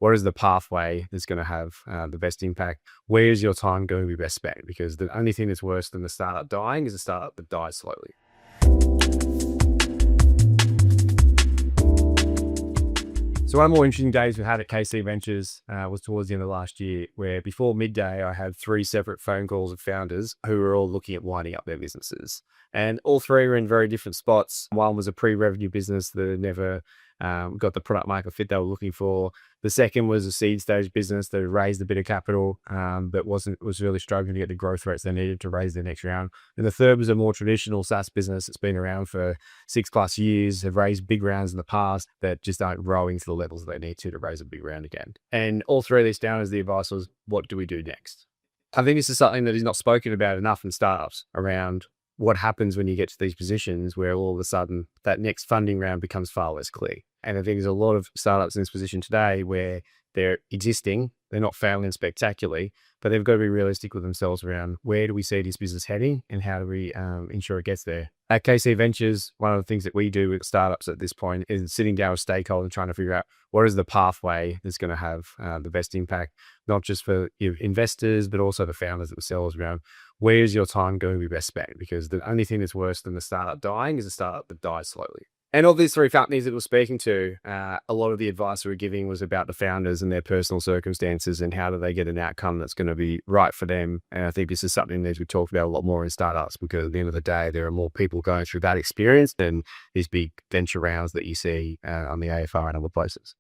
what is the pathway that's going to have the best impact? Where is your time going to be best spent? Because the only thing that's worse than the startup dying is a startup that dies slowly. So one of the more interesting days we had at KC Ventures was towards the end of last year, where before midday, I had 3 separate phone calls of founders who were all looking at winding up their businesses. And all 3 were in very different spots. One was a pre-revenue business that had never got the product market fit they were looking for. The second was a seed stage business that had raised a bit of capital, but was really struggling to get the growth rates they needed to raise the next round. And the third was a more traditional SaaS business that's been around for 6+ years, have raised big rounds in the past that just aren't growing to the levels they need to raise a big round again. And all 3 of these founders, the advice was, what do we do next? I think this is something that is not spoken about enough in startups around what happens when you get to these positions where all of a sudden that next funding round becomes far less clear. And I think there's a lot of startups in this position today where they're existing, they're not failing spectacularly, but they've got to be realistic with themselves around where do we see this business heading and how do we ensure it gets there. At KC Ventures, one of the things that we do with startups at this point is sitting down with stakeholders and trying to figure out what is the pathway that's going to have the best impact, not just for your investors, but also the founders themselves around where is your time going to be best spent? Because the only thing that's worse than the startup dying is a startup that dies slowly. And of these 3 companies that we're speaking to, a lot of the advice we were giving was about the founders and their personal circumstances and how do they get an outcome that's going to be right for them. And I think this is something that we talked about a lot more in startups, because at the end of the day, there are more people going through that experience than these big venture rounds that you see on the AFR and other places.